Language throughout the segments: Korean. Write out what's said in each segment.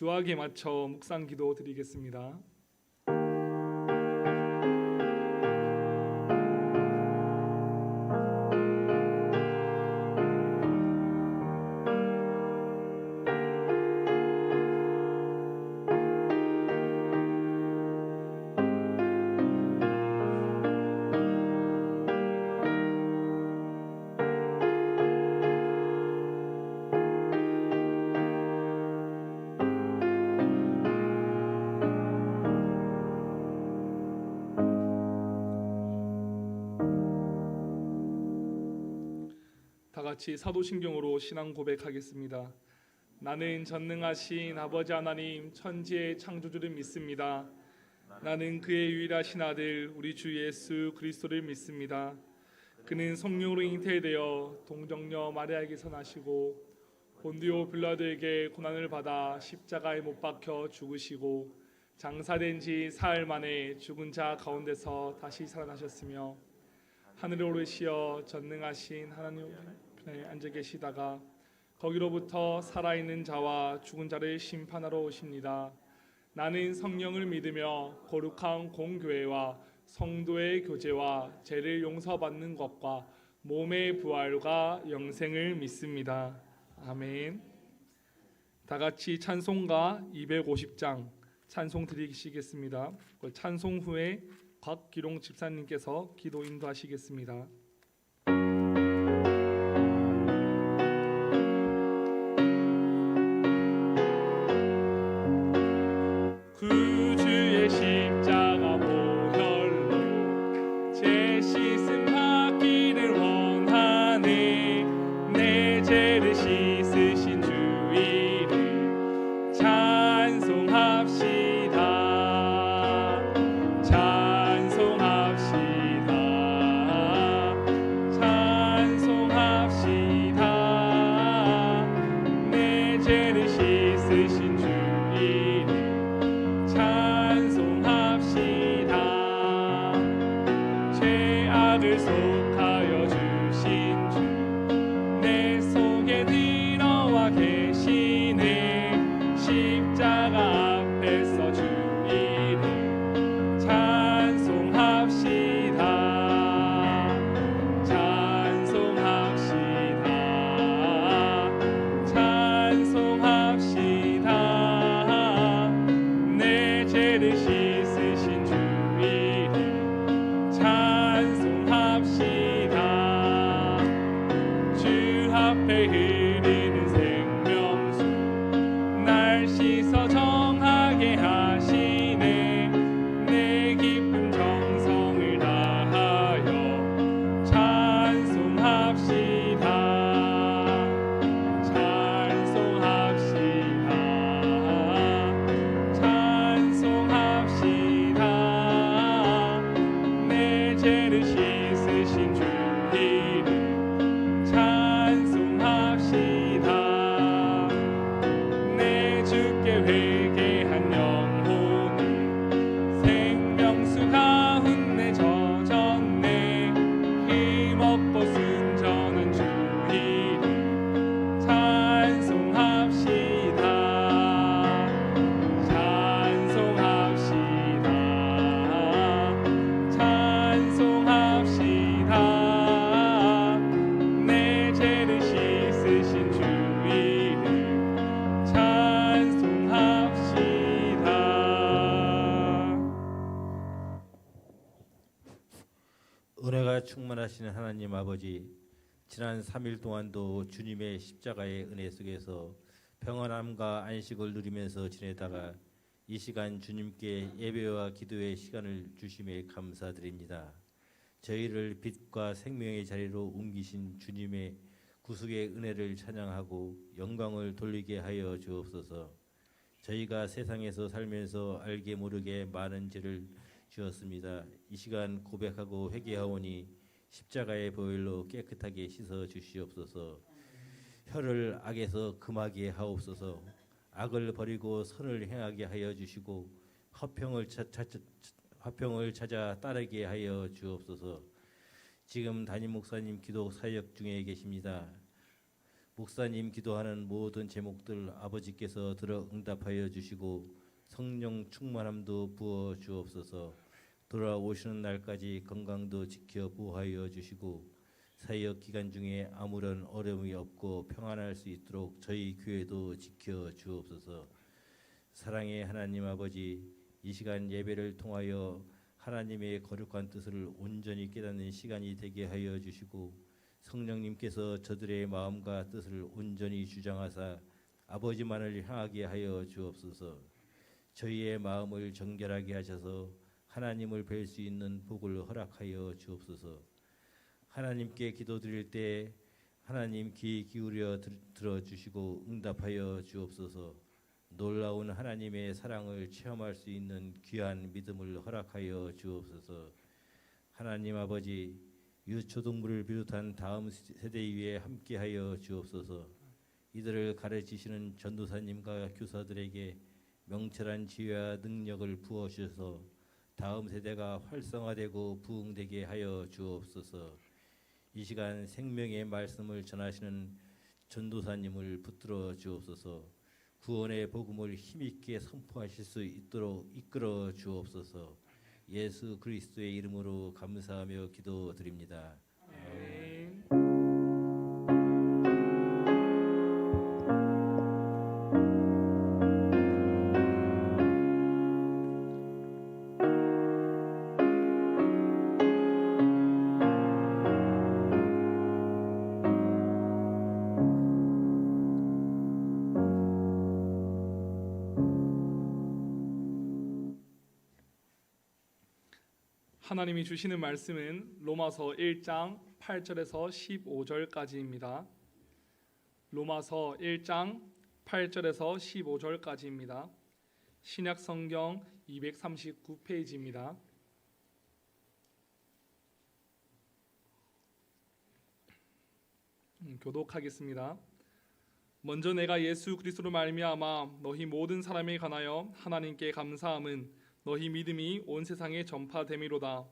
묘하게 맞춰 묵상 기도 드리겠습니다. 다 같이 사도신경으로 신앙 고백하겠습니다. 나는 전능하신 아버지 하나님 천지의 창조주를 믿습니다. 나는 그의 유일하신 아들 우리 주 예수 그리스도를 믿습니다. 그는 성령으로 잉태되어 동정녀 마리아에게서 나시고 본디오 빌라도에게 고난을 받아 십자가에 못 박혀 죽으시고 장사된 지 사흘 만에 죽은 자 가운데서 다시 살아나셨으며 하늘에 오르시어 전능하신 하나님 편에 앉아 계시다가 거기로부터 살아있는 자와 죽은 자를 심판하러 오십니다. 나는 성령을 믿으며 거룩한 공교회와 성도의 교제와 죄를 용서받는 것과 몸의 부활과 영생을 믿습니다. 아멘. 다 같이 찬송가 250장 찬송 드리시겠습니다. 찬송 후에 곽기롱 집사님께서 기도 인도하시겠습니다. 구주의 십자가 보혈로 제 씻음 받기를 원하네. 내 죄를 씻으신 주 이름 찬송합시다. 내 죄를 씻으신 주 이름 찬송합시다. 죄악을 속하여 주신 주 내 속에 들어와 계시네. 십자가 앞에서 주 이름 찬송합시다. 찬송합시다. 내 죄를 씻으신 주 이름 찬송합시다. 주 앞에 흐르는 생명수 날 씻어 정하게 하시네. 내 기쁨 정성을 다하여 찬송합시다. 찬송합시다. 내 죄를 씻으신 주 이름 찬송합시다. 내 주께 회개한 영혼이 생명수 가운데 젖었네. 힘없고 순전한 주 이름 찬송합시다. 찬송합시다. 내 죄를 씻으신 주 이름 찬송합시다. 은혜가 충만하시는 하나님 아버지, 지난 3일 동안도 주님의 십자가의 은혜 속에서 평안함과 안식을 누리면서 지내다가 이 시간 주님께 예배와 기도의 시간을 주심에 감사드립니다. 저희를 빛과 생명의 자리로 옮기신 주님의 구속의 은혜를 찬양하고 영광을 돌리게 하여 주옵소서. 저희가 세상에서 살면서 알게 모르게 많은 죄를 지었습니다. 이 시간 고백하고 회개하오니 십자가의 보혈로 깨끗하게 씻어 주시옵소서. 혀를 악에서 금하게 하옵소서. 악을 버리고 선을 행하게 하여 주시고 화평을 찾아 따르게 하여 주옵소서. 지금 담임 목사님 기도 사역 중에 계십니다. 목사님 기도하는 모든 제목들 아버지께서 들어 응답하여 주시고 성령 충만함도 부어 주옵소서. 돌아오시는 날까지 건강도 지켜 보호하여 주시고 사역 기간 중에 아무런 어려움이 없고 평안할 수 있도록 저희 교회도 지켜 주옵소서. 사랑의 하나님 아버지, 이 시간 예배를 통하여 하나님의 거룩한 뜻을 온전히 깨닫는 시간이 되게 하여 주시고 성령님께서 저들의 마음과 뜻을 온전히 주장하사 아버지만을 향하게 하여 주옵소서. 저희의 마음을 정결하게 하셔서 하나님을 뵐 수 있는 복을 허락하여 주옵소서. 하나님께 기도드릴 때 하나님 귀 기울여 들어주시고 응답하여 주옵소서. 놀라운 하나님의 사랑을 체험할 수 있는 귀한 믿음을 허락하여 주옵소서. 하나님 아버지, 유초동부를 비롯한 다음 세대 위에 함께하여 주옵소서. 이들을 가르치시는 전도사님과 교사들에게 명철한 지혜와 능력을 부어주셔서 다음 세대가 활성화되고 부흥되게 하여 주옵소서. 이 시간 생명의 말씀을 전하시는 전도사님을 붙들어 주옵소서. 구원의 복음을 힘있게 선포하실 수 있도록 이끌어 주옵소서. 예수 그리스도의 이름으로 감사하며 기도드립니다. 아멘. 하나님이 주시는 말씀은 로마서 1장 8절에서 15절까지입니다. 로마서 1장 8절에서 15절까지입니다. 신약 성경 239페이지입니다. 교독하겠습니다. 먼저 내가 예수 그리스도로 말미암아 너희 모든 사람에 관하여 하나님께 감사함은 너희 믿음이 온 세상에 전파됨이로다.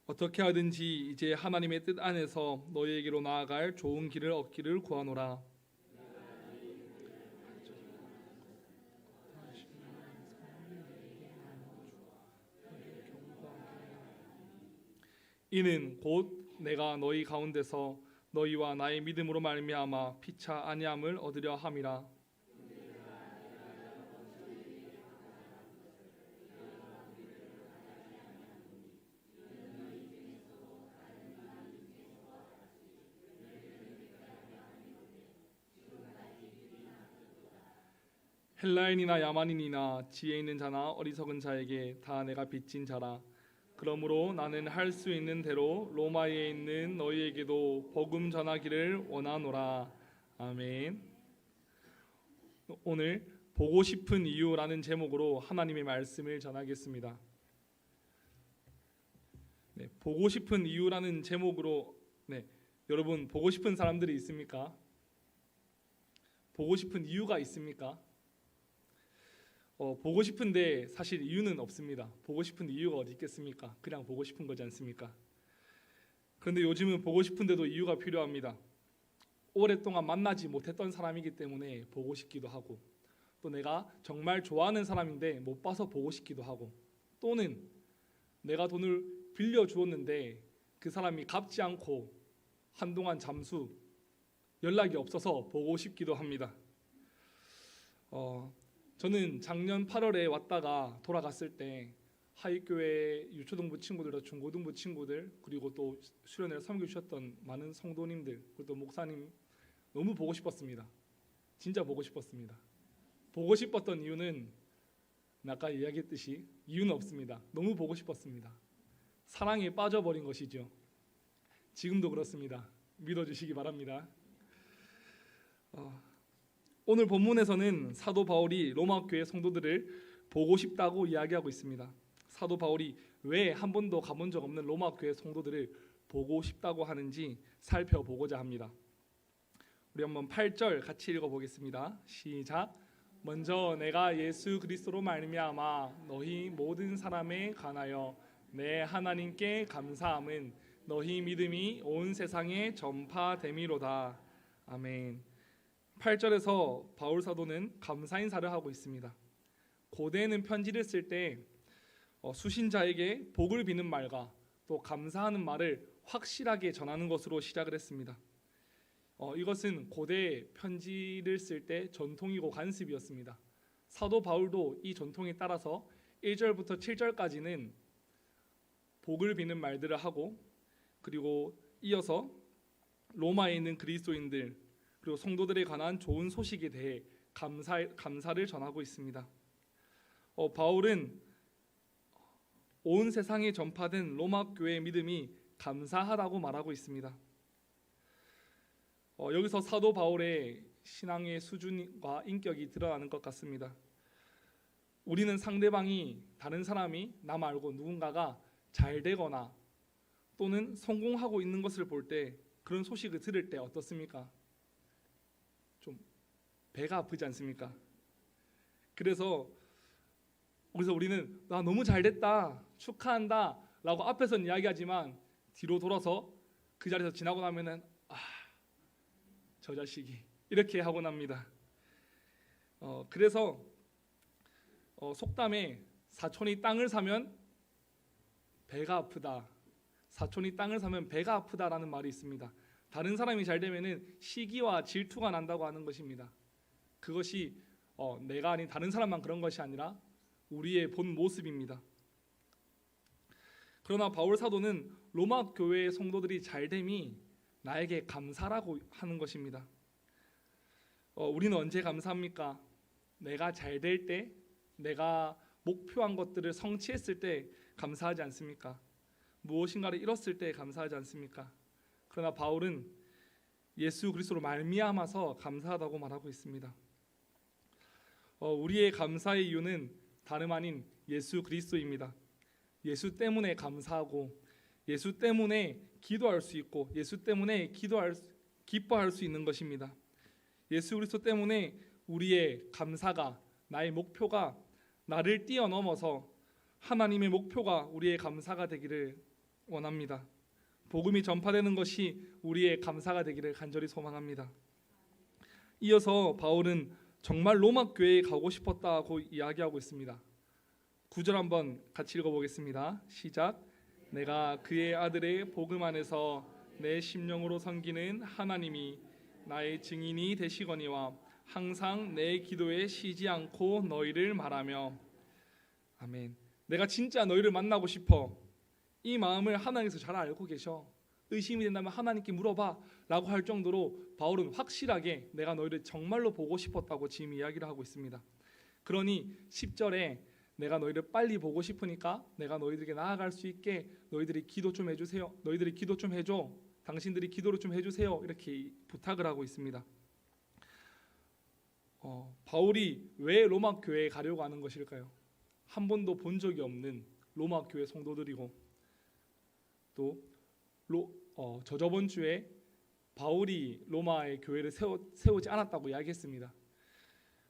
어떻게 하든지 이제 하나님의 뜻 안에서 너희에게로 나아갈 좋은 길을 얻기를 구하노라. 이는 곧 내가 너희 가운데서 너희와 나의 믿음으로 말미암아 피차 아니함을 얻으려 함이라. 헬라인이나 야만인이나 지혜 있는 자나 어리석은 자에게 다 내가 빚진 자라. 그러므로 나는 할 수 있는 대로 로마에 있는 너희에게도 복음 전하기를 원하노라. 아멘. 오늘 보고 싶은 이유라는 제목으로 하나님의 말씀을 전하겠습니다. 보고 싶은 이유라는 제목으로 여러분 보고 싶은 사람들이 있습니까? 보고 싶은 이유가 있습니까? 보고 싶은데 사실 이유는 없습니다. 보고 싶은 이유가 어디 있겠습니까? 그냥 보고 싶은 거지 않습니까? 그런데 요즘은 보고 싶은데도 이유가 필요합니다. 오랫동안 만나지 못했던 사람이기 때문에 보고 싶기도 하고, 또 내가 정말 좋아하는 사람인데 못 봐서 보고 싶기도 하고, 또는 내가 돈을 빌려주었는데 그 사람이 갚지 않고 한동안 잠수, 연락이 없어서 보고 싶기도 합니다. 저는 작년 8월에 왔다가 돌아갔을 때 하익교회 유초등부 친구들, 중고등부 친구들, 그리고 또 수련회를 섬겨주셨던 많은 성도님들, 그리고 또 목사님 너무 보고 싶었습니다. 진짜 보고 싶었습니다. 보고 싶었던 이유는 아까 이야기했듯이 이유는 없습니다. 너무 보고 싶었습니다. 사랑에 빠져버린 것이죠. 지금도 그렇습니다. 믿어주시기 바랍니다. 오늘 본문에서는 사도 바울이 로마 교회 성도들을 보고 싶다고 이야기하고 있습니다. 사도 바울이 왜 한 번도 가본 적 없는 로마 교회 성도들을 보고 싶다고 하는지 살펴보고자 합니다. 우리 한번 8절 같이 읽어보겠습니다. 시작. 먼저 내가 예수 그리스도로 말미암아 너희 모든 사람에 관하여 내 하나님께 감사함은 너희 믿음이 온 세상에 전파됨이로다. 아멘. 8절에서 바울 사도는 감사 인사를 하고 있습니다. 고대에는 편지를 쓸 때 수신자에게 복을 비는 말과 또 감사하는 말을 확실하게 전하는 것으로 시작을 했습니다. 이것은 고대 편지를 쓸 때 전통이고 관습이었습니다. 사도 바울도 이 전통에 따라서 1절부터 7절까지는 복을 비는 말들을 하고, 그리고 이어서 로마에 있는 그리스도인들 그리고 성도들에 관한 좋은 소식에 대해 감사를 전하고 있습니다. 바울은 온 세상에 전파된 로마 교회의 믿음이 감사하다고 말하고 있습니다. 여기서 사도 바울의 신앙의 수준과 인격이 드러나는 것 같습니다. 우리는 상대방이, 다른 사람이 나 말고 누군가가 잘 되거나 또는 성공하고 있는 것을 볼 때, 그런 소식을 들을 때 어떻습니까? 좀 배가 아프지 않습니까? 그래서 우리는 나 너무 잘 됐다, 축하한다 라고 앞에서는 이야기하지만 뒤로 돌아서 그 자리에서 지나고 나면은 저 자식이 이렇게 하고 납니다. 그래서 속담에 사촌이 땅을 사면 배가 아프다, 사촌이 땅을 사면 배가 아프다라는 말이 있습니다. 다른 사람이 잘 되면은 시기와 질투가 난다고 하는 것입니다. 그것이 내가 아닌 다른 사람만 그런 것이 아니라 우리의 본 모습입니다. 그러나 바울 사도는 로마 교회의 성도들이 잘됨이 나에게 감사라고 하는 것입니다. 우리는 언제 감사합니까? 내가 잘 될 때, 내가 목표한 것들을 성취했을 때 감사하지 않습니까? 무엇인가를 잃었을 때 감사하지 않습니까? 그러나 바울은 예수 그리스도로 말미암아서 감사하다고 말하고 있습니다. 우리의 감사의 이유는 다름 아닌 예수 그리스도입니다. 예수 때문에 감사하고, 예수 때문에 기도할 수 있고, 예수 때문에 기뻐할 수 있는 것입니다. 예수 그리스도 때문에 우리의 감사가, 나의 목표가 나를 뛰어넘어서 하나님의 목표가 우리의 감사가 되기를 원합니다. 복음이 전파되는 것이 우리의 감사가 되기를 간절히 소망합니다. 이어서 바울은 정말 로마 교회에 가고 싶었다고 이야기하고 있습니다. 9절 한번 같이 읽어보겠습니다. 시작. 내가 그의 아들의 복음 안에서 내 심령으로 섬기는 하나님이 나의 증인이 되시거니와 항상 내 기도에 쉬지 않고 너희를 말하며. 아멘. 내가 진짜 너희를 만나고 싶어. 이 마음을 하나님께서 잘 알고 계셔. 의심이 된다면 하나님께 물어봐 라고 할 정도로 바울은 확실하게 내가 너희를 정말로 보고 싶었다고 지금 이야기를 하고 있습니다. 그러니 10절에 내가 너희를 빨리 보고 싶으니까 내가 너희들에게 나아갈 수 있게 너희들이 기도 좀 해주세요. 너희들이 기도 좀 해줘. 당신들이 기도를 좀 해주세요. 이렇게 부탁을 하고 있습니다. 바울이 왜 로마 교회에 가려고 하는 것일까요? 한 번도 본 적이 없는 로마 교회 성도들이고, 또 저번 주에 바울이 로마의 교회를 세우지 않았다고 이야기했습니다.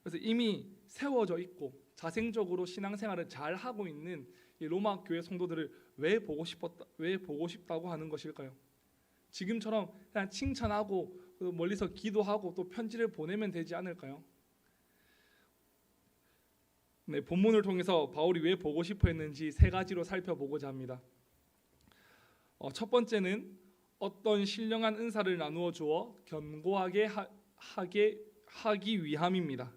그래서 이미 세워져 있고 자생적으로 신앙생활을 잘 하고 있는 이 로마 교회 성도들을 왜 보고 싶다고 하는 것일까요? 지금처럼 그냥 칭찬하고 멀리서 기도하고 또 편지를 보내면 되지 않을까요? 네, 본문을 통해서 바울이 왜 보고 싶어 했는지 세 가지로 살펴보고자 합니다. 첫 번째는 어떤 신령한 은사를 나누어 주어 견고하게 하기 위함입니다.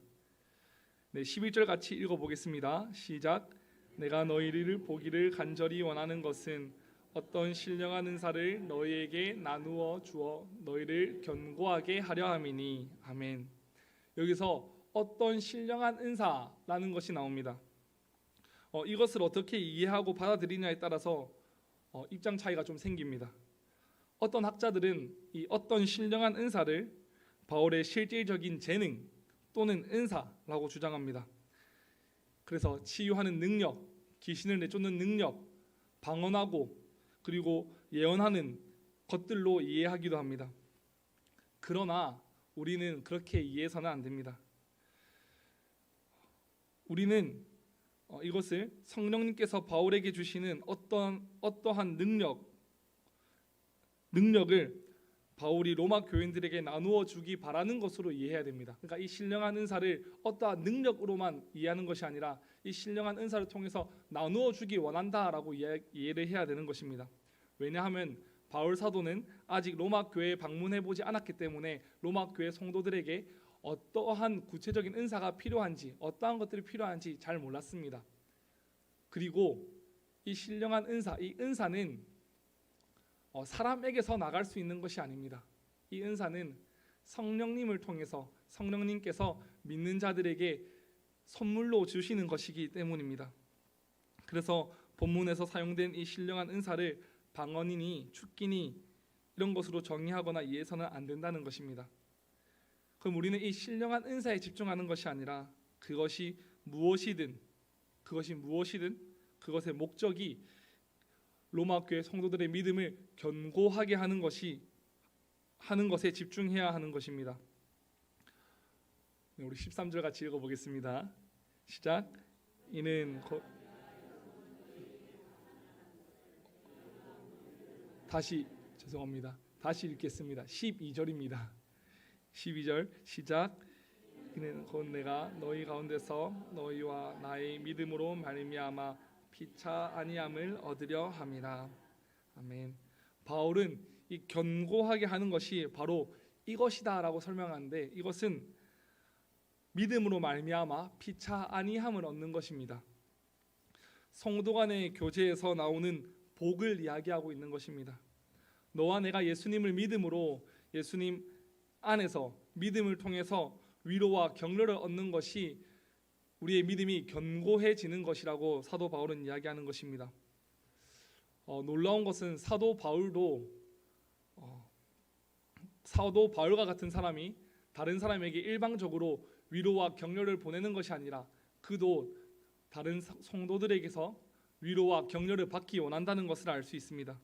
네, 11절 같이 읽어보겠습니다. 시작. 내가 너희를 보기를 간절히 원하는 것은 어떤 신령한 은사를 너희에게 나누어 주어 너희를 견고하게 하려 함이니. 아멘. 여기서 어떤 신령한 은사라는 것이 나옵니다. 이것을 어떻게 이해하고 받아들이냐에 따라서 입장 차이가 좀 생깁니다. 어떤 학자들은 이 어떤 신령한 은사를 바울의 실질적인 재능 또는 은사라고 주장합니다. 그래서 치유하는 능력, 귀신을 내쫓는 능력, 방언하고 그리고 예언하는 것들로 이해하기도 합니다. 그러나 우리는 그렇게 이해해서는 안 됩니다. 우리는 이것을 성령님께서 바울에게 주시는 어떠한 능력을 바울이 로마 교인들에게 나누어 주기 바라는 것으로 이해해야 됩니다. 그러니까 이 신령한 은사를 어떠한 능력으로만 이해하는 것이 아니라 이 신령한 은사를 통해서 나누어 주기 원한다라고 이해를 해야 되는 것입니다. 왜냐하면 바울 사도는 아직 로마 교회에 방문해 보지 않았기 때문에 로마 교회 성도들에게 어떠한 구체적인 은사가 필요한지, 어떠한 것들이 필요한지 잘 몰랐습니다. 그리고 이 신령한 은사, 이 은사는 사람에게서 나갈 수 있는 것이 아닙니다. 이 은사는 성령님을 통해서 성령님께서 믿는 자들에게 선물로 주시는 것이기 때문입니다. 그래서 본문에서 사용된 이 신령한 은사를 방언이니 축기니 이런 것으로 정의하거나 이해해서는 안 된다는 것입니다. 그럼 우리는 이 신령한 은사에 집중하는 것이 아니라 그것이 무엇이든 그것의 목적이 로마 교회 성도들의 믿음을 견고하게 하는 것에 집중해야 하는 것입니다. 우리 13절 같이 읽어보겠습니다. 시작. 이는 다시 읽겠습니다. 12절입니다. 12절 시작. 이는 곧 내가 너희 가운데서 너희와 나의 믿음으로 말미암아 피차 아니함을 얻으려 함이라. 아멘. 바울은 이 견고하게 하는 것이 바로 이것이다라고 설명하는데, 이것은 믿음으로 말미암아 피차 아니함을 얻는 것입니다. 성도 간의 교제에서 나오는 복을 이야기하고 있는 것입니다. 너와 내가 예수님을 믿음으로 예수님 안에서 믿음을 통해서 위로와 격려를 얻는 것이 우리의 믿음이 견고해지는 것이라고 사도 바울은 이야기하는 것입니다. 놀라운 것은 사도 바울과 같은 사람이 다른 사람에게 일방적으로 위로와 격려를 보내는 것이 아니라 그도 다른 성도들에게서 위로와 격려를 받기 원한다는 것을 알 수 있습니다.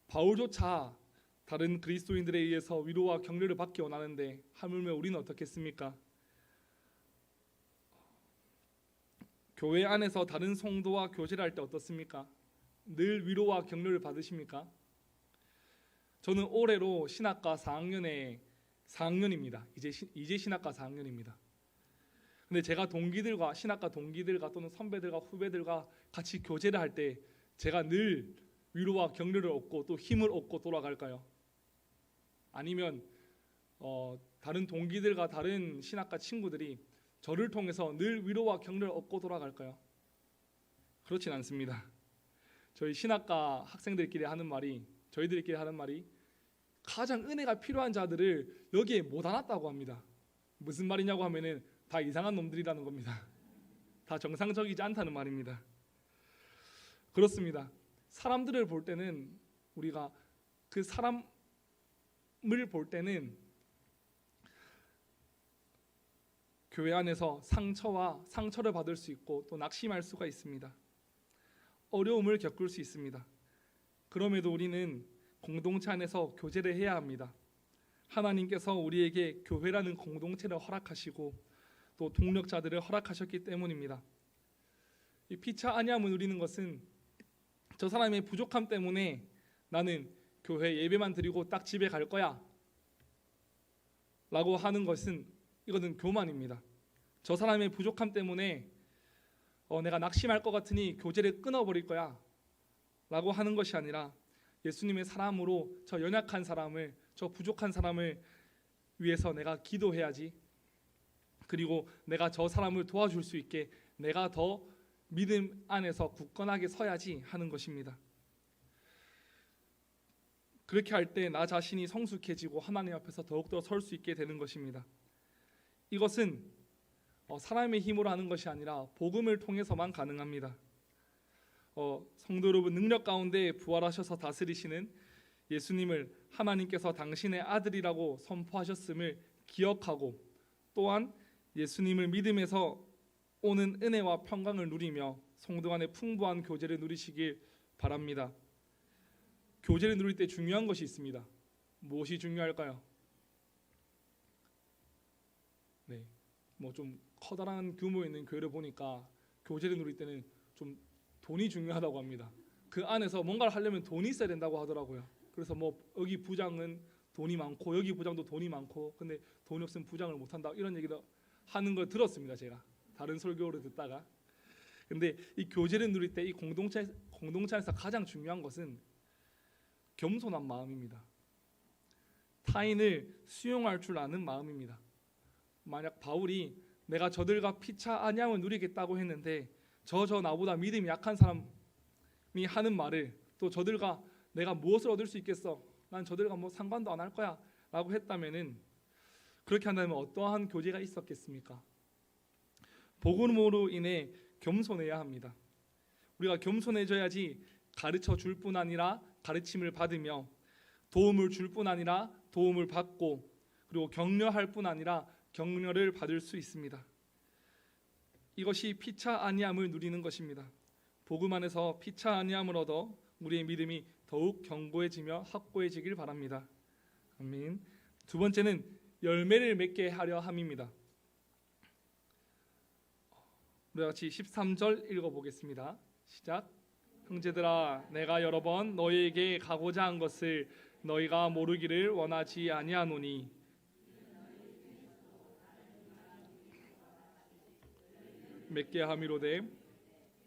바울조차 다른 그리스도인들에 의해서 위로와 격려를 받기 원하는데 하물며 우리는 어떻겠습니까? 교회 안에서 다른 성도와 교제를 할 때 어떻습니까? 늘 위로와 격려를 받으십니까? 저는 올해로 신학과 4학년입니다. 이제 신학과 4학년입니다. 근데 제가 신학과 동기들과 또는 선배들과 후배들과 같이 교제를 할 때 제가 늘 위로와 격려를 얻고 또 힘을 얻고 돌아갈까요? 아니면 다른 동기들과 다른 신학과 친구들이 저를 통해서 늘 위로와 격려를 얻고 돌아갈까요? 그렇진 않습니다. 저희 신학과 저희들끼리 하는 말이 가장 은혜가 필요한 자들을 여기에 못 안았다고 합니다. 무슨 말이냐고 하면은 다 이상한 놈들이라는 겁니다. 다 정상적이지 않다는 말입니다. 그렇습니다. 사람들을 볼 때는 우리가 그 사람을 볼 때는 교회 안에서 상처를 받을 수 있고 또 낙심할 수가 있습니다. 어려움을 겪을 수 있습니다. 그럼에도 우리는 공동체 안에서 교제를 해야 합니다. 하나님께서 우리에게 교회라는 공동체를 허락하시고 또 동력자들을 허락하셨기 때문입니다. 이 피차 아니함을 누리는 것은 저 사람의 부족함 때문에 나는 교회 예배만 드리고 딱 집에 갈 거야 라고 하는 것은 이거는 교만입니다. 저 사람의 부족함 때문에 내가 낙심할 것 같으니 교제를 끊어버릴 거야 라고 하는 것이 아니라 예수님의 사람으로 저 연약한 사람을, 저 부족한 사람을 위해서 내가 기도해야지, 그리고 내가 저 사람을 도와줄 수 있게 내가 더 믿음 안에서 굳건하게 서야지 하는 것입니다. 그렇게 할 때 나 자신이 성숙해지고 하나님 앞에서 더욱더 설 수 있게 되는 것입니다. 이것은 사람의 힘으로 하는 것이 아니라 복음을 통해서만 가능합니다. 성도 여러분, 능력 가운데 부활하셔서 다스리시는 예수님을 하나님께서 당신의 아들이라고 선포하셨음을 기억하고 또한 예수님을 믿음에서 오는 은혜와 평강을 누리며 성도 간의 풍부한 교제를 누리시길 바랍니다. 교제를 누릴 때 중요한 것이 있습니다. 무엇이 중요할까요? 뭐 좀 커다란 규모 있는 교회를 보니까 교제를 누릴 때는 좀 돈이 중요하다고 합니다. 그 안에서 뭔가를 하려면 돈이 있어야 된다고 하더라고요. 그래서 뭐 여기 부장은 돈이 많고 여기 부장도 돈이 많고 근데 돈이 없으면 부장을 못 한다 이런 얘기도 하는 걸 들었습니다. 제가 다른 설교를 듣다가. 근데 이 교제를 누릴 때 이 공동체에서 가장 중요한 것은 겸손한 마음입니다. 타인을 수용할 줄 아는 마음입니다. 만약 바울이 내가 저들과 피차 안양을 누리겠다고 했는데 저 나보다 믿음이 약한 사람이 하는 말을 또 저들과 내가 무엇을 얻을 수 있겠어? 난 저들과 뭐 상관도 안 할 거야 라고 했다면은 그렇게 한다면 어떠한 교제가 있었겠습니까? 복음으로 인해 겸손해야 합니다. 우리가 겸손해져야지 가르쳐 줄 뿐 아니라 가르침을 받으며 도움을 줄 뿐 아니라 도움을 받고 그리고 격려할 뿐 아니라 격려를 받을 수 있습니다. 이것이 피차 아니함을 누리는 것입니다. 복음 안에서 피차 아니함을 얻어 우리의 믿음이 더욱 견고해지며 확고해지길 바랍니다. 아멘. 두 번째는 열매를 맺게 하려 함입니다. 우리 같이 13절 읽어보겠습니다. 시작. 형제들아 내가 여러 번 너희에게 가고자 한 것을 너희가 모르기를 원하지 아니하노니 맺게 함이로되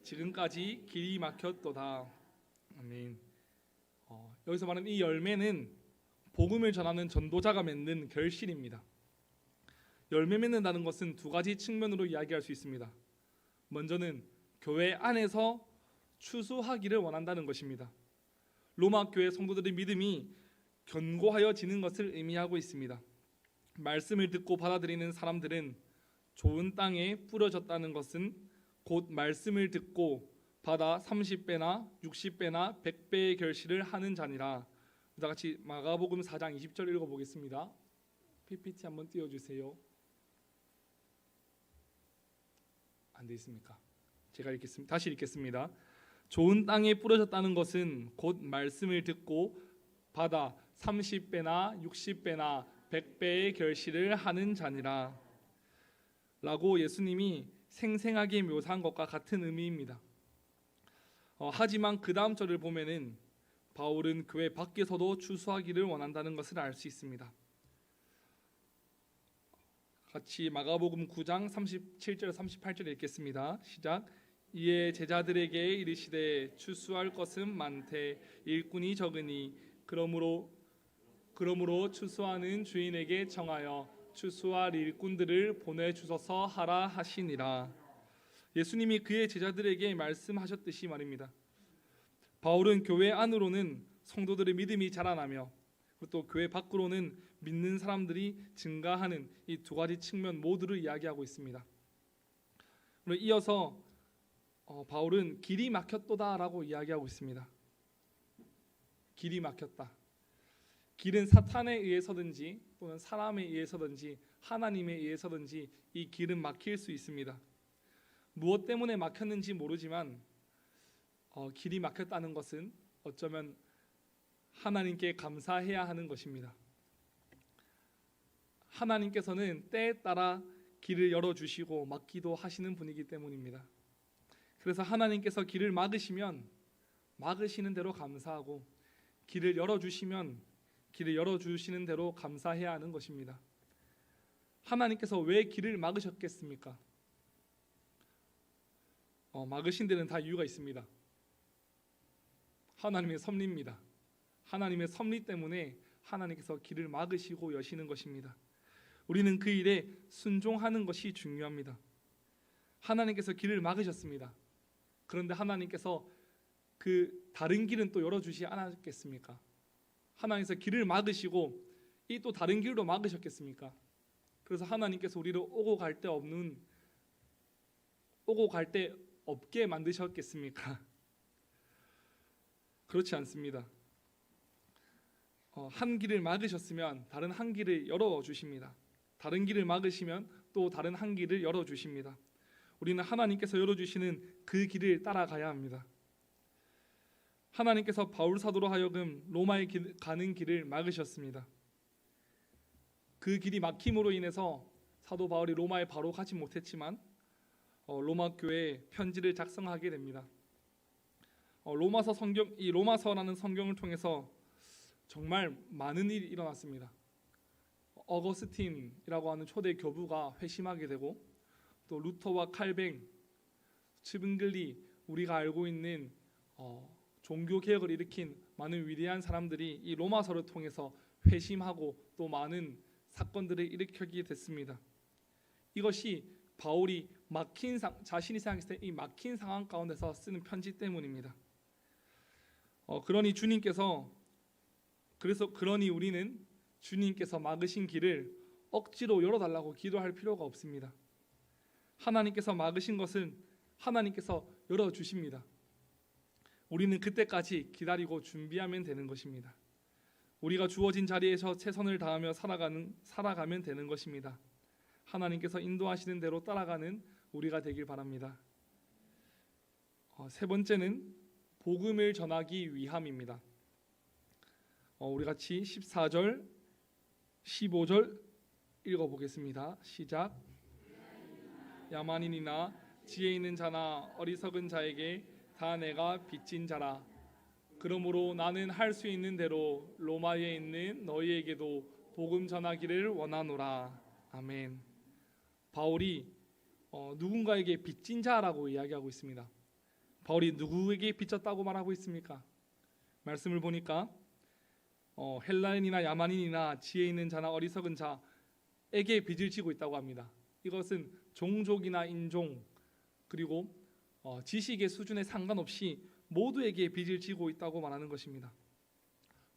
지금까지 길이 막혔도다. 아멘. 여기서 말하는 이 열매는 복음을 전하는 전도자가 맺는 결실입니다. 열매 맺는다는 것은 두 가지 측면으로 이야기할 수 있습니다. 먼저는 교회 안에서 추수하기를 원한다는 것입니다. 로마 교회 성도들의 믿음이 견고하여지는 것을 의미하고 있습니다. 말씀을 듣고 받아들이는 사람들은 좋은 땅에 뿌려졌다는 것은 곧 말씀을 듣고 받아 30배나 60배나 100배의 결실을 하는 자니라. 다 같이 마가복음 4장 20절 읽어보겠습니다. PPT 한번 띄워주세요. 안 돼 있습니까? 제가 읽겠습니다. 다시 읽겠습니다. 좋은 땅에 뿌려졌다는 것은 곧 말씀을 듣고 받아 30배나 60배나 100배의 결실을 하는 자니라 라고 예수님이 생생하게 묘사한 것과 같은 의미입니다. 하지만 그 다음 절을 보면은 바울은 교회 밖에서도 추수하기를 원한다는 것을 알 수 있습니다. 같이 마가복음 9장 37절 38절 읽겠습니다. 시작. 이에 제자들에게 이르시되 추수할 것은 많되 일꾼이 적으니 그러므로 추수하는 주인에게 청하여 추수할 일꾼들을 보내주소서 하라 하시니라. 예수님이 그의 제자들에게 말씀하셨듯이 말입니다. 바울은 교회 안으로는 성도들의 믿음이 자라나며 또 교회 밖으로는 믿는 사람들이 증가하는 이 두 가지 측면 모두를 이야기하고 있습니다. 그리고 이어서 바울은 길이 막혔도다라고 이야기하고 있습니다. 길이 막혔다. 길은 사탄에 의해서든지 또는 사람에 의해서든지 하나님에 의해서든지 이 길은 막힐 수 있습니다. 무엇 때문에 막혔는지 모르지만 길이 막혔다는 것은 어쩌면 하나님께 감사해야 하는 것입니다. 하나님께서는 때에 따라 길을 열어주시고 막기도 하시는 분이기 때문입니다. 그래서 하나님께서 길을 막으시면 막으시는 대로 감사하고 길을 열어주시면 길을 열어주시는 대로 감사해야 하는 것입니다. 하나님께서 왜 길을 막으셨겠습니까? 막으신 데는 다 이유가 있습니다. 하나님의 섭리입니다. 하나님의 섭리 때문에 하나님께서 길을 막으시고 여시는 것입니다. 우리는 그 일에 순종하는 것이 중요합니다. 하나님께서 길을 막으셨습니다. 그런데 하나님께서 그 다른 길은 또 열어주지 않았겠습니까? 하나님께서 길을 막으시고 이 또 다른 길도 막으셨겠습니까? 그래서 하나님께서 우리를 오고 갈 데 없게 만드셨겠습니까? 그렇지 않습니다. 한 길을 막으셨으면 다른 한 길을 열어주십니다. 다른 길을 막으시면 또 다른 한 길을 열어주십니다. 우리는 하나님께서 열어주시는 그 길을 따라가야 합니다. 하나님께서 바울 사도로 하여금 로마에 가는 길을 막으셨습니다. 그 길이 막힘으로 인해서 사도 바울이 로마에 바로 가지 못했지만 로마 교회에 편지를 작성하게 됩니다. 로마서라는 성경을 통해서 정말 많은 일이 일어났습니다. 어거스틴이라고 하는 초대 교부가 회심하게 되고, 또 루터와 칼뱅, 츠빙글리, 우리가 알고 있는 종교 개혁을 일으킨 많은 위대한 사람들이 이 로마서를 통해서 회심하고 또 많은 사건들을 일으키게 됐습니다. 이것이 바울이 자신이 생각했을 때 이 막힌 상황 가운데서 쓰는 편지 때문입니다. 그러니 우리는 주님께서 막으신 길을 억지로 열어달라고 기도할 필요가 없습니다. 하나님께서 막으신 것은 하나님께서 열어주십니다. 우리는 그때까지 기다리고 준비하면 되는 것입니다. 우리가 주어진 자리에서 최선을 다하며 살아가면 되는 것입니다. 하나님께서 인도하시는 대로 따라가는 우리가 되길 바랍니다. 세 번째는 복음을 전하기 위함입니다. 우리 같이 14절, 15절 읽어보겠습니다. 시작. 야만인이나 지혜 있는 자나 어리석은 자에게 다 내가 빚진 자라. 그러므로 나는 할 수 있는 대로 로마에 있는 너희에게도 복음 전하기를 원하노라. 아멘. 바울이 누군가에게 빚진 자라고 이야기하고 있습니다. 바울이 누구에게 빚졌다고 말하고 있습니까? 말씀을 보니까 헬라인이나 야만인이나 지혜 있는 자나 어리석은 자에게 빚을 지고 있다고 합니다. 이것은 종족이나 인종 그리고 지식의 수준에 상관없이 모두에게 빚을 지고 있다고 말하는 것입니다.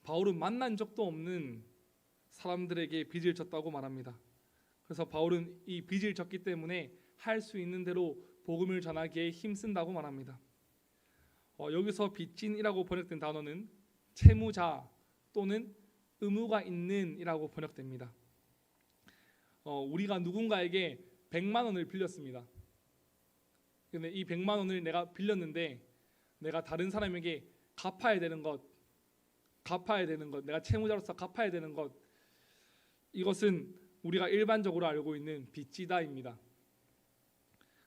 바울은 만난 적도 없는 사람들에게 빚을 졌다고 말합니다. 그래서 바울은 이 빚을 졌기 때문에 할 수 있는 대로 복음을 전하기에 힘쓴다고 말합니다. 여기서 빚진이라고 번역된 단어는 채무자 또는 의무가 있는이라고 번역됩니다. 우리가 누군가에게 100만 원을 빌렸습니다. 근데 이 100만 원을 내가 빌렸는데 내가 다른 사람에게 갚아야 되는 것, 내가 채무자로서 갚아야 되는 것, 이것은 우리가 일반적으로 알고 있는 빚지다입니다.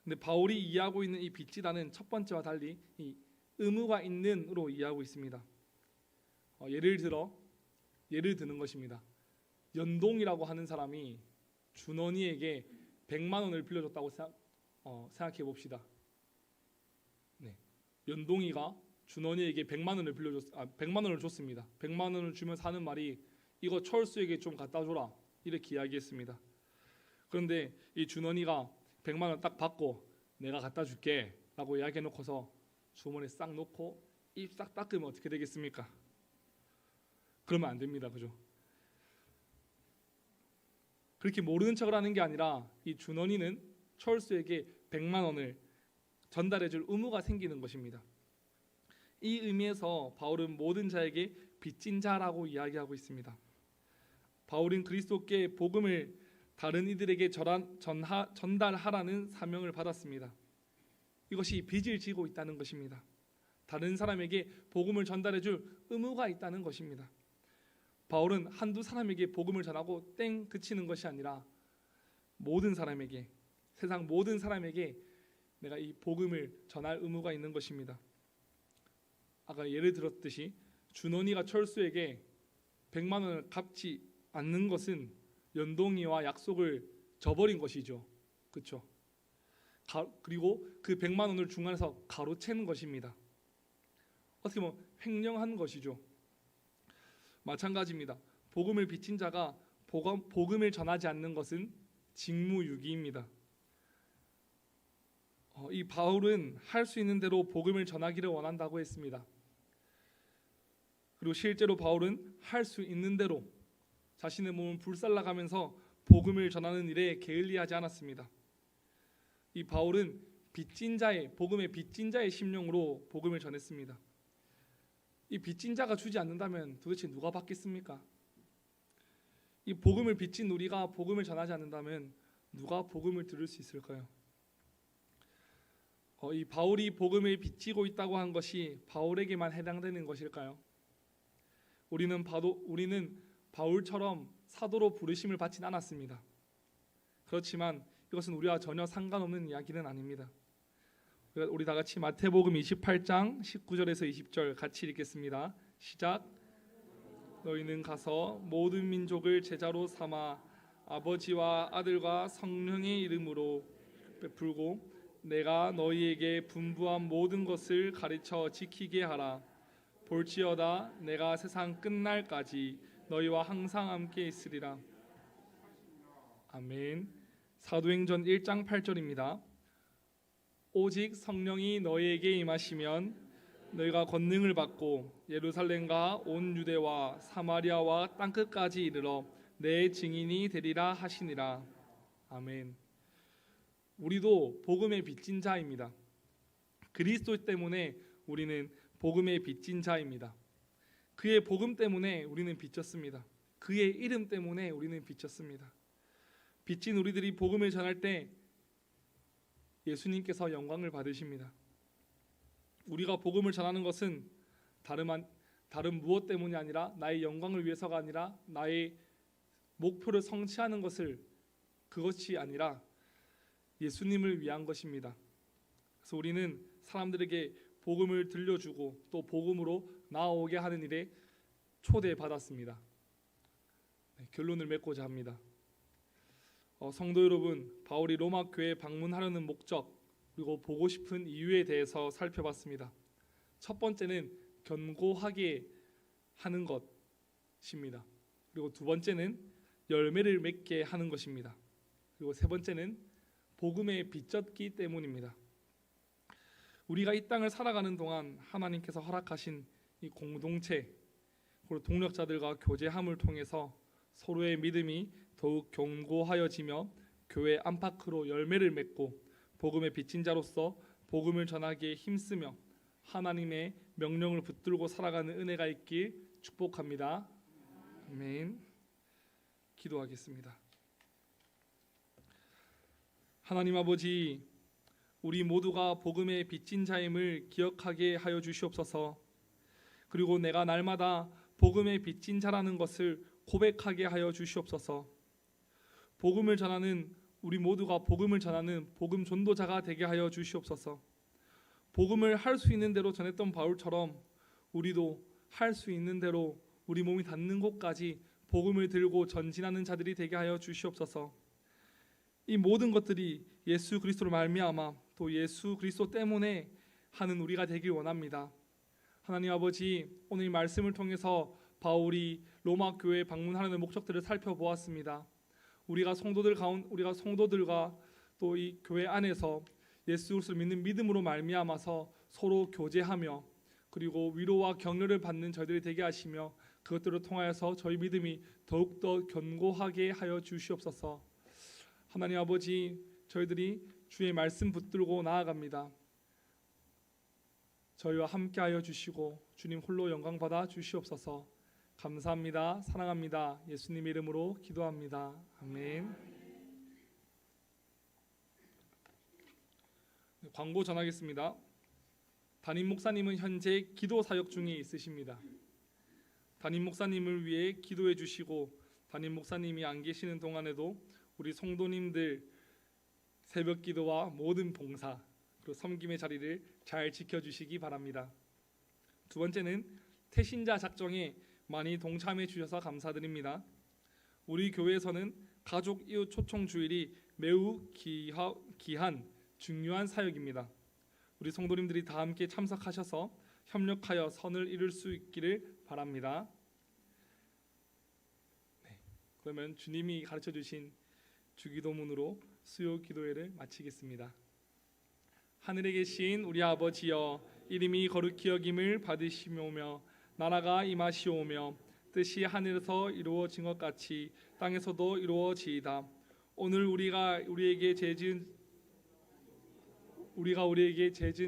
근데 바울이 이해하고 있는 이 빚지다는 첫 번째와 달리 이 의무가 있는으로 이해하고 있습니다. 예를 드는 것입니다. 연동이라고 하는 사람이 준원이에게 100만 원을 빌려줬다고 생각해 봅시다. 네. 연동이가 준원이에게 100만 원을 줬습니다. 100만 원을 주면서 하는 말이 이거 철수에게 좀 갖다 줘라 이렇게 이야기했습니다. 그런데 이 준원이가 100만 원 딱 받고 내가 갖다 줄게 라고 이야기해 놓고서 주머니에 싹 놓고 입 싹 닦으면 어떻게 되겠습니까? 그러면 안 됩니다. 그죠? 그렇게 모르는 척을 하는 게 아니라 이 준원이는 철수에게 100만 원을 전달해 줄 의무가 생기는 것입니다. 이 의미에서 바울은 모든 자에게 빚진 자라고 이야기하고 있습니다. 바울은 그리스도께 복음을 다른 이들에게 전달하라는 사명을 받았습니다. 이것이 빚을 지고 있다는 것입니다. 다른 사람에게 복음을 전달해 줄 의무가 있다는 것입니다. 바울은 한두 사람에게 복음을 전하고 땡 그치는 것이 아니라 모든 사람에게, 세상 모든 사람에게 내가 이 복음을 전할 의무가 있는 것입니다. 아까 예를 들었듯이 준원이가 철수에게 100만 원을 갚지 않는 것은 연동이와 약속을 저버린 것이죠. 그렇죠? 그리고 그 100만 원을 중간에서 가로채는 것입니다. 어떻게 보면 횡령한 것이죠. 마찬가지입니다. 복음을 빚진 자가 복음을 전하지 않는 것은 직무유기입니다. 이 바울은 할 수 있는 대로 복음을 전하기를 원한다고 했습니다. 그리고 실제로 바울은 할 수 있는 대로 자신의 몸을 불살라가면서 복음을 전하는 일에 게을리하지 않았습니다. 이 바울은 복음의 빚진 자의 심령으로 복음을 전했습니다. 이 빚진 자가 주지 않는다면 도대체 누가 받겠습니까? 이 복음을 빚진 우리가 복음을 전하지 않는다면 누가 복음을 들을 수 있을까요? 이 바울이 복음을 빚지고 있다고 한 것이 바울에게만 해당되는 것일까요? 우리는 바울처럼 사도로 부르심을 받진 않았습니다. 그렇지만 이것은 우리와 전혀 상관없는 이야기는 아닙니다. 우리 다 같이 마태복음 28장 19절에서 20절 같이 읽겠습니다. 시작. 너희는 가서 모든 민족을 제자로 삼아 아버지와 아들과 성령의 이름으로 베풀고 내가 너희에게 분부한 모든 것을 가르쳐 지키게 하라. 볼지어다 내가 세상 끝날까지 너희와 항상 함께 있으리라. 아멘. 사도행전 1장 8절입니다. 오직 성령이 너희에게 임하시면 너희가 권능을 받고 예루살렘과 온 유대와 사마리아와 땅끝까지 이르러 내 증인이 되리라 하시니라. 아멘. 우리도 복음의 빚진 자입니다. 그리스도 때문에 우리는 복음의 빚진 자입니다. 그의 복음 때문에 우리는 빚졌습니다. 그의 이름 때문에 우리는 빚졌습니다. 빚진 우리들이 복음을 전할 때 예수님께서 영광을 받으십니다. 우리가 복음을 전하는 것은 다른 무엇 때문이 아니라 나의 영광을 위해서가 아니라 나의 목표를 성취하는 그것이 아니라 예수님을 위한 것입니다. 그래서 우리는 사람들에게 복음을 들려주고 또 복음으로 나아오게 하는 일에 초대받았습니다. 결론을 맺고자 합니다. 성도 여러분, 바울이 로마 교회에 방문하려는 목적 그리고 보고 싶은 이유에 대해서 살펴봤습니다. 첫 번째는 견고하게 하는 것입니다. 그리고 두 번째는 열매를 맺게 하는 것입니다. 그리고 세 번째는 복음에 빚졌기 때문입니다. 우리가 이 땅을 살아가는 동안 하나님께서 허락하신 이 공동체 그리고 동력자들과 교제함을 통해서 서로의 믿음이 더욱 견고하여지며 교회 안팎으로 열매를 맺고 복음의 빚진 자로서 복음을 전하기에 힘쓰며 하나님의 명령을 붙들고 살아가는 은혜가 있길 축복합니다. 아멘. 기도하겠습니다. 하나님 아버지, 우리 모두가 복음의 빚진 자임을 기억하게 하여 주시옵소서. 그리고 내가 날마다 복음의 빚진 자라는 것을 고백하게 하여 주시옵소서. 복음을 전하는 우리 모두가 복음을 전하는 복음 전도자가 되게 하여 주시옵소서. 복음을 할 수 있는 대로 전했던 바울처럼 우리도 할 수 있는 대로 우리 몸이 닿는 곳까지 복음을 들고 전진하는 자들이 되게 하여 주시옵소서. 이 모든 것들이 예수 그리스도로 말미암아 또 예수 그리스도 때문에 하는 우리가 되길 원합니다. 하나님 아버지, 오늘 이 말씀을 통해서 바울이 로마 교회에 방문하려는 목적들을 살펴보았습니다. 우리가 성도들과 또 이 교회 안에서 예수 그리스도를 믿는 믿음으로 말미암아서 서로 교제하며 그리고 위로와 격려를 받는 저희들이 되게 하시며 그것들을 통하여서 저희 믿음이 더욱더 견고하게 하여 주시옵소서. 하나님 아버지, 저희들이 주의 말씀 붙들고 나아갑니다. 저희와 함께하여 주시고 주님 홀로 영광 받아 주시옵소서. 감사합니다. 사랑합니다. 예수님 이름으로 기도합니다. 아멘. 광고 전하겠습니다. 담임 목사님은 현재 기도 사역 중에 있으십니다. 담임 목사님을 위해 기도해 주시고 담임 목사님이 안 계시는 동안에도 우리 성도님들 새벽 기도와 모든 봉사 그리고 섬김의 자리를 잘 지켜주시기 바랍니다. 두 번째는 태신자 작정에 많이 동참해 주셔서 감사드립니다. 우리 교회에서는 가족 이웃 초청 주일이 매우 귀한 중요한 사역입니다. 우리 성도님들이 다 함께 참석하셔서 협력하여 선을 이룰 수 있기를 바랍니다. 그러면 주님이 가르쳐 주신 주기도문으로 수요 기도회를 마치겠습니다. 하늘에 계신 우리 아버지여, 이름이 거룩히 여김을 받으시오며 나라가 임하시오며 뜻이 하늘에서 이루어진 것 같이 땅에서도 이루어지이다. 오늘 우리가 우리에게 죄 지은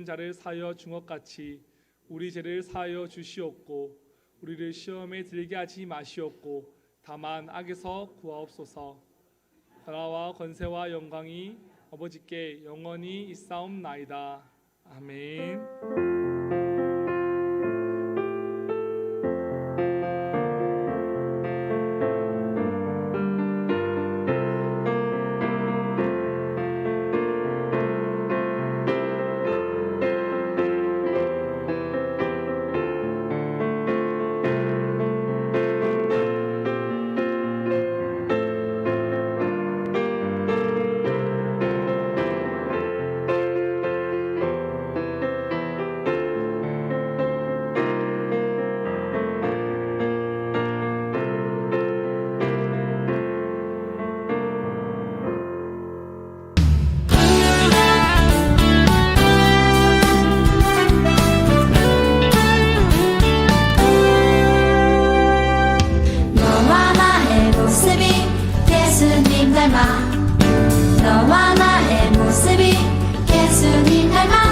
자를 사하여 준 것 같이 우리 죄를 사하여 주시옵고 우리를 시험에 들게 하지 마시옵고 다만 악에서 구하옵소서. 나라와 권세와 영광이 아버지께 영원히 있사옵나이다. 아멘. 너와 나의 모습이 예수님 닮아